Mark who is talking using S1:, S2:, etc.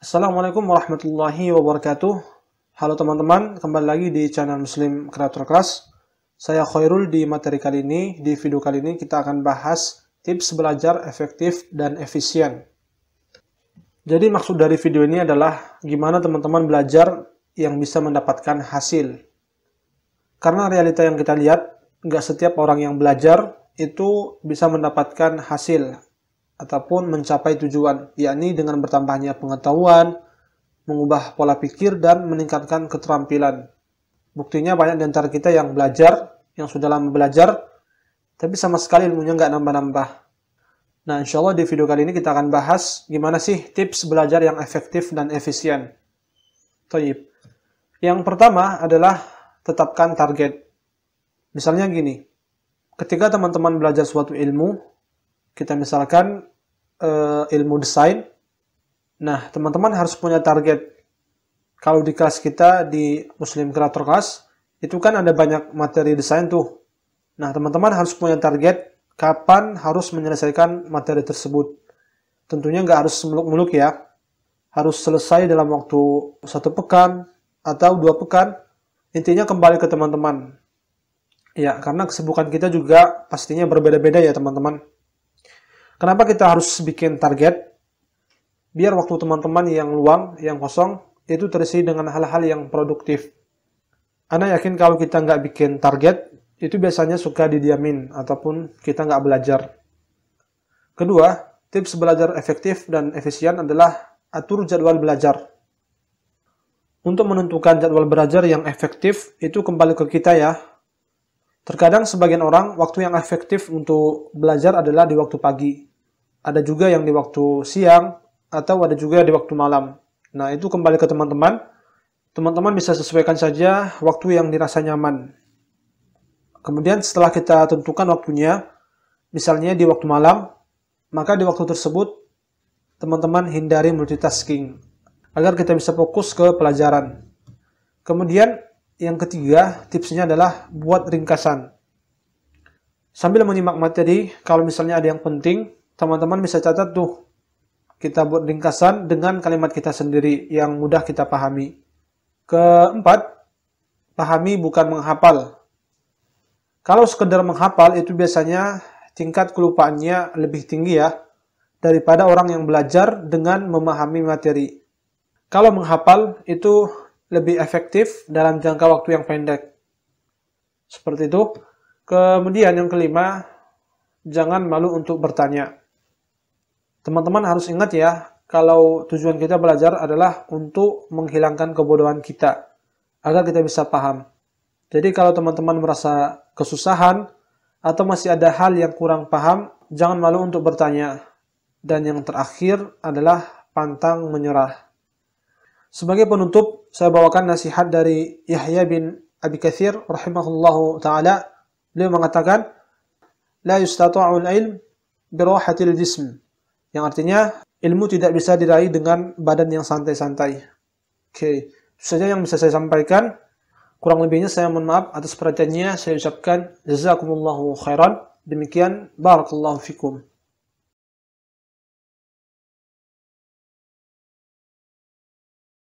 S1: Assalamualaikum warahmatullahi wabarakatuh. Halo teman-teman, kembali lagi di channel Muslim Creator Class. Saya Khairul. Di materi kali ini, di video kali ini kita akan bahas tips belajar efektif dan efisien. Jadi maksud dari video ini adalah gimana teman-teman belajar yang bisa mendapatkan hasil. Karena realita yang kita lihat, nggak setiap orang yang belajar itu bisa mendapatkan hasil ataupun mencapai tujuan, yakni dengan bertambahnya pengetahuan, mengubah pola pikir, dan meningkatkan keterampilan. Buktinya banyak di antara kita yang belajar, yang sudah lama belajar, tapi sama sekali ilmunya nggak nambah-nambah. Nah, insya Allah di video kali ini kita akan bahas gimana sih tips belajar yang efektif dan efisien. Thayyib. Yang pertama adalah tetapkan target. Misalnya gini, ketika teman-teman belajar suatu ilmu, kita misalkan ilmu desain. Nah, teman-teman harus punya target. Kalau di kelas kita, di Muslim Creator Class, itu kan ada banyak materi desain tuh. Nah, teman-teman harus punya target kapan harus menyelesaikan materi tersebut. Tentunya nggak harus muluk-muluk ya. Harus selesai dalam waktu 1 pekan atau 2 pekan. Intinya kembali ke teman-teman. Ya, karena kesibukan kita juga pastinya berbeda-beda ya teman-teman. Kenapa kita harus bikin target? Biar waktu teman-teman yang luang, yang kosong, itu terisi dengan hal-hal yang produktif. Anda yakin kalau kita nggak bikin target, itu biasanya suka didiamin, ataupun kita nggak belajar. Kedua, tips belajar efektif dan efisien adalah atur jadwal belajar. Untuk menentukan jadwal belajar yang efektif, itu kembali ke kita ya. Terkadang sebagian orang, waktu yang efektif untuk belajar adalah di waktu pagi. Ada juga yang di waktu siang, atau ada juga di waktu malam. Nah, itu kembali ke teman-teman. Teman-teman bisa sesuaikan saja waktu yang dirasa nyaman. Kemudian setelah kita tentukan waktunya, misalnya di waktu malam, maka di waktu tersebut, teman-teman hindari multitasking, agar kita bisa fokus ke pelajaran. Kemudian, yang ketiga, tipsnya adalah buat ringkasan. Sambil menyimak materi, kalau misalnya ada yang penting, teman-teman bisa catat tuh. Kita buat ringkasan dengan kalimat kita sendiri yang mudah kita pahami. Keempat, pahami bukan menghafal. Kalau sekedar menghafal, itu biasanya tingkat kelupaannya lebih tinggi ya, daripada orang yang belajar dengan memahami materi. Kalau menghafal, itu lebih efektif dalam jangka waktu yang pendek. Seperti itu. Kemudian yang kelima, jangan malu untuk bertanya. Teman-teman harus ingat ya, kalau tujuan kita belajar adalah untuk menghilangkan kebodohan kita, agar kita bisa paham. Jadi kalau teman-teman merasa kesusahan, atau masih ada hal yang kurang paham, jangan malu untuk bertanya. Dan yang terakhir adalah pantang menyerah. Sebagai penutup, saya bawakan nasihat dari Yahya bin Abi Katsir rahimahullahu ta'ala. Beliau mengatakan, La yustata'ul ilm birahatil jism. Yang artinya, ilmu tidak bisa diraih dengan badan yang santai-santai. Oke, itu saja yang bisa saya sampaikan. Kurang lebihnya saya mohon maaf atas perhatiannya. Saya ucapkan jazakumullahu khairan. Demikian, barakallahu fikum.